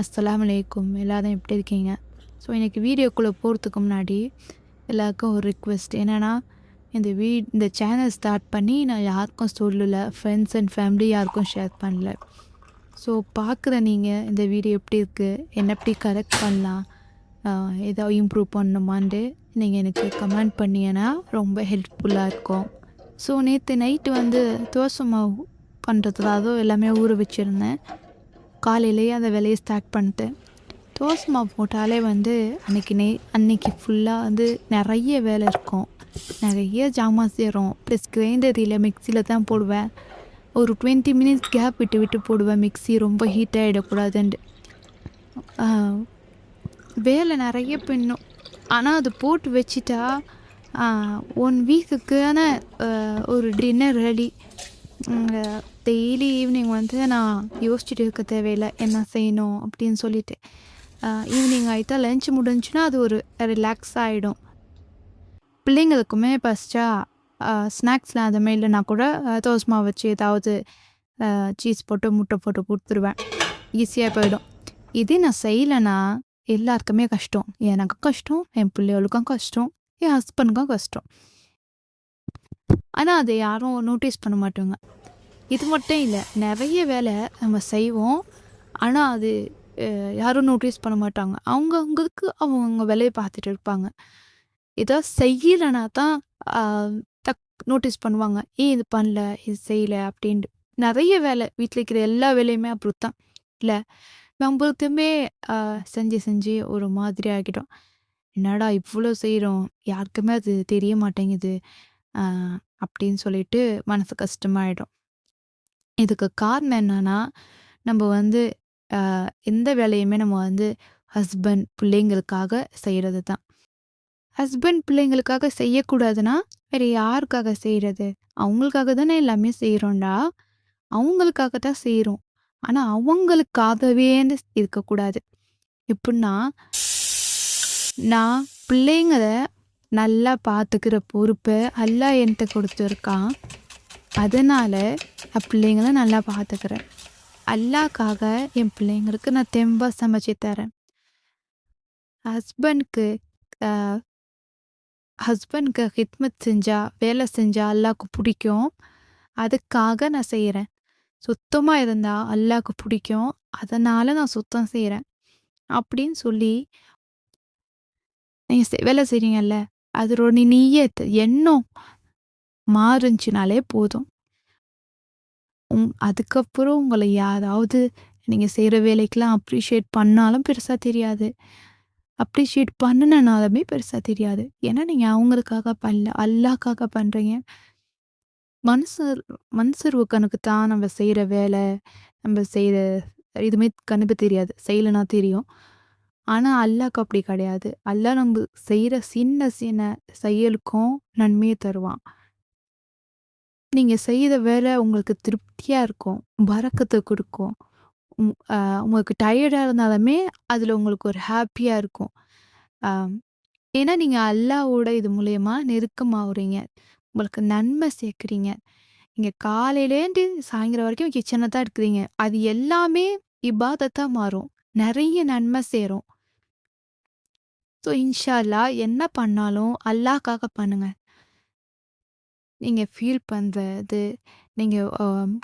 அஸ்ஸலாமு அலைக்கும். எல்லாரும் எப்படி இருக்கீங்க? ஸோ இன்றைக்கி வீடியோக்குள்ளே போகிறதுக்கு முன்னாடி எல்லாருக்கும் ஒரு ரிக்வெஸ்ட் என்னென்னா, இந்த சேனல் ஸ்டார்ட் பண்ணி நான் யாருக்கும் சொல்லலை, ஃப்ரெண்ட்ஸ் அண்ட் ஃபேமிலி யாருக்கும் ஷேர் பண்ணல. ஸோ பார்க்குற நீங்கள் இந்த வீடியோ எப்படி இருக்குது, என்ன எப்படி கரெக்ட் பண்ணலாம், ஏதாவது இம்ப்ரூவ் பண்ணணுமான்ட்டு நீங்கள் எனக்கு கமெண்ட் பண்ணிங்கன்னா ரொம்ப ஹெல்ப்ஃபுல்லாக இருக்கும். ஸோ நேற்று நைட்டு தோசை மாவு பண்ணுறதுக்காக எல்லாமே ஊற வச்சுருந்தேன். காலையிலேயே அந்த வேலையை ஸ்டார்ட் பண்ணிட்டேன். தோசை மாவு போட்டாலே அன்னைக்கு ஃபுல்லாக நிறைய வேலை இருக்கும், நிறைய ஜாமான் சேரும். ப்ளஸ் கிரைண்டர் இல்லை, மிக்சியில் தான் போடுவேன். ஒரு 20 மினிட்ஸ் கேப் விட்டு விட்டு போடுவேன், மிக்சி ரொம்ப ஹீட் ஆகிடக்கூடாதுன்ட்டு. வேலை நிறைய பின்னும். ஆனால் அது போட்டு வச்சிட்டா 1 வீக்குக்கான ஒரு டின்னர் ரெடி. டெய்லி ஈவினிங் நான் யோசிச்சுட்டு இருக்க தேவையில்லை என்ன செய்யணும் அப்படின்னு சொல்லிட்டு. ஈவினிங் ஆகிட்டா லஞ்ச் முடிஞ்சுன்னா அது ஒரு ரிலாக்ஸ் ஆகிடும். பிள்ளைங்களுக்குமே ஃபஸ்ட்டா ஸ்நாக்ஸில் அந்த மாதிரி இல்லைனா கூட தோசை மாவு வச்சு ஏதாவது சீஸ் போட்டு முட்டை போட்டு கொடுத்துருவேன், ஈஸியாக போயிடும். இதே நான் செய்யலைன்னா எல்லாருக்குமே கஷ்டம். எனக்கும் கஷ்டம், என் பிள்ளைகளுக்கும் கஷ்டம், என் ஹஸ்பண்டுக்கும் கஷ்டம். ஆனால் அதை யாரும் நோட்டீஸ் பண்ண மாட்டோங்க. இது மட்டும் இல்லை, நிறைய வேலை நம்ம செய்வோம், ஆனால் அது யாரும் நோட்டீஸ் பண்ண மாட்டாங்க. அவங்களுக்கு அவங்க வேலையை பார்த்துட்டு இருப்பாங்க. ஏதாவது செய்யலைன்னா தான் நோட்டீஸ் பண்ணுவாங்க, ஏன் இது பண்ணல, இது செய்யலை அப்படின்ட்டு. நிறைய வேலை வீட்டில் இருக்கிற எல்லா வேலையுமே அப்படி தான் இல்லை, நம்மளுக்குமே செஞ்சு செஞ்சு ஒரு மாதிரி ஆகிடும். என்னடா இவ்வளோ செய்கிறோம், யாருக்குமே அது தெரிய மாட்டேங்குது அப்படின்னு சொல்லிட்டு மனசு கஷ்டமாயிடும். இதுக்கு காரணம் என்னன்னா, நம்ம எந்த வேலையுமே நம்ம ஹஸ்பண்ட் பிள்ளைங்களுக்காக செய்கிறது தான். ஹஸ்பண்ட் பிள்ளைங்களுக்காக செய்யக்கூடாதுன்னா வேறு யாருக்காக செய்கிறது? அவங்களுக்காக தானே எல்லாமே செய்கிறோண்டா, அவங்களுக்காக தான் செய்கிறோம். ஆனால் அவங்களுக்காகவே இருக்கக்கூடாது. எப்படின்னா, நான் பிள்ளைங்களை நல்லா பார்த்துக்கிற பொறுப்பை அல்லாஹ் என்கிட்ட கொடுத்துருக்கான். அதனால் என் பிள்ளைங்களை நல்லா பார்த்துக்கிறேன். அல்லாஹ்க்காக என் பிள்ளைங்களுக்கு நான் தெம்பாக சமைச்சு தரேன். ஹஸ்பண்ட்க்கு ஹித்மத் செஞ்சால், வேலை செஞ்சால் அல்லாஹ்க்கு பிடிக்கும். அதுக்காக நான் செய்கிறேன். சுத்தமாக இருந்தால் அல்லாஹ்க்கு பிடிக்கும், அதனால் நான் சுத்தம் செய்கிறேன் அப்படின்னு சொல்லி நீங்கள் வேலை செய்கிறீங்கல்ல, அதோட நிய்யத் எண்ணம் மாறுச்சுனாலே போதும். அதுக்கப்புறம் உங்களை யாராவது நீங்கள் செய்கிற வேலைக்கெலாம் அப்ரிஷியேட் பண்ணாலும் பெருசாக தெரியாது, அப்ரிஷியேட் பண்ணினாலுமே பெருசாக தெரியாது. ஏன்னா நீங்கள் அவங்களுக்காக பண்ணல, அல்லாஹ்க்காக பண்ணுறீங்க. மனுஷர்வு கணக்கு தான் நம்ம செய்கிற வேலை, நம்ம செய்கிற இதுவுமே கணக்கு தெரியாது, செய்யலைன்னா தெரியும். ஆனால் அல்லாஹ்க்கு அப்படி கிடையாது. அல்லாஹ் நம்ம செய்கிற சின்ன சின்ன செயலுக்கும் நன்மையை தருவான். நீங்கள் செய்கிற வேலை உங்களுக்கு திருப்தியாக இருக்கும், பரக்கத்தை கொடுக்கும். உங்களுக்கு டயர்டாக இருந்தாலுமே அதில் உங்களுக்கு ஒரு ஹாப்பியாக இருக்கும். ஏன்னா நீங்கள் அல்லாஹ்வோட இது மூலயமா நெருக்கமாகறீங்க, உங்களுக்கு நன்மை சேர்க்குறீங்க. நீங்கள் காலையிலேருந்து சாயங்காலம் வரைக்கும் கிச்சனில் தான் இருக்கிறீங்க, அது எல்லாமே இபாதத்தாக மாறும், நிறைய நன்மை சேரும். ஸோ இன்ஷா அல்லாஹ் என்ன பண்ணாலும் அல்லாஹ்க்காக பண்ணுங்கள். நீங்கள் ஃபீல் பண்ணுறது, நீங்கள்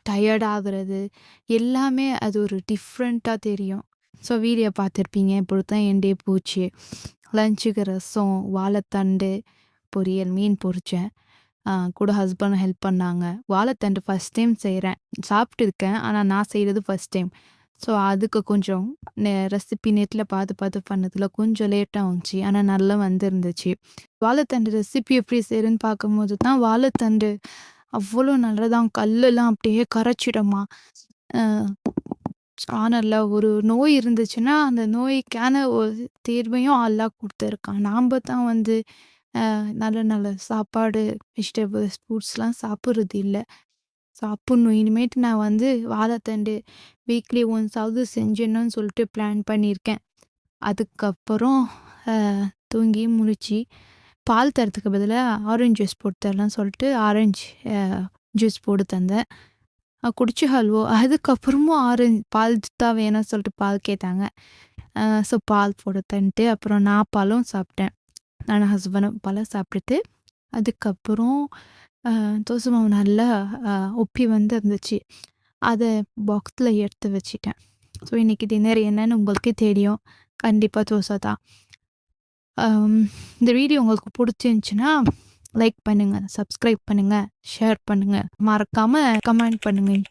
டயர்ட் ஆகுறது எல்லாமே அது ஒரு டிஃப்ரெண்ட்டாக தெரியும். ஸோ வீடியோ பார்த்துருப்பீங்க, இப்படி தான் என் டே போச்சு. லஞ்சுக்கு ரசம், வாழைத்தண்டு பொரியல், மீன் பொரிச்சேன். கூட ஹஸ்பண்ட் ஹெல்ப் பண்ணாங்க. வாழைத்தண்டு ஃபஸ்ட் டைம் செய்கிறேன், சாப்பிட்டுருக்கேன், ஆனால் நான் செய்கிறது ஃபஸ்ட் டைம். ஸோ அதுக்கு கொஞ்சம் ரெசிபி நெட்டில் பார்த்து பண்ணதில் கொஞ்சம் லேட்டாக வந்துச்சு, ஆனால் நல்லா வந்துருந்துச்சு. வாழைத்தண்டு ரெசிபி எப்படி செய்கிறேன்னு பார்க்கும்போது தான் வாழைத்தண்டு அவ்வளோ நல்லதான், கல்லெல்லாம் அப்படியே கரைச்சிடுமா. ஆனால் ஒரு நோய் இருந்துச்சுன்னா அந்த நோய்க்கான ஒரு தீர்வையும் அல்லாஹ் கொடுத்துருக்கான். நாம் தான் நல்ல நல்ல சாப்பாடு, வெஜிடபிள்ஸ், ஃப்ரூட்ஸ்லாம் சாப்பிட்றது இல்லை, சாப்பிட்ணும். இனிமேட்டு நான் வாழைத்தண்டு வீக்லி ஒன்ஸாவது செஞ்சிடணும்னு சொல்லிட்டு பிளான் பண்ணியிருக்கேன். அதுக்கப்புறம் தூங்கி முழிச்சு பால் தரத்துக்கு பதிலாக ஆரஞ்சு ஜூஸ் போட்டு தரலான்னு சொல்லிட்டு ஆரஞ்சு ஜூஸ் போட்டு தந்தேன். குடிச்சு ஹல்வோ. அதுக்கப்புறமும் பால் தான் வேணும்னு சொல்லிட்டு பால் கேட்டாங்க. ஸோ பால் கொடுத்தேன்ட்டு அப்புறம் நான் பழம் சாப்பிட்டேன். நானும் ஹஸ்பண்டும் பழம் சாப்பிட்டுட்டு அதுக்கப்புறம் தோசை மாவு நல்லா உப்பி இருந்துச்சு. அதை பாக்ஸில் எடுத்து வச்சுட்டேன். ஸோ இன்றைக்கி டின்னர் என்னன்னு உங்களுக்கே தெரியும். கண்டிப்பாக தோசை தான். இந்த வீடியோ உங்களுக்கு பிடிச்சிருந்துச்சின்னா லைக் பண்ணுங்கள், சப்ஸ்கிரைப் பண்ணுங்கள், ஷேர் பண்ணுங்கள், மறக்காமல் கமெண்ட் பண்ணுங்கள்.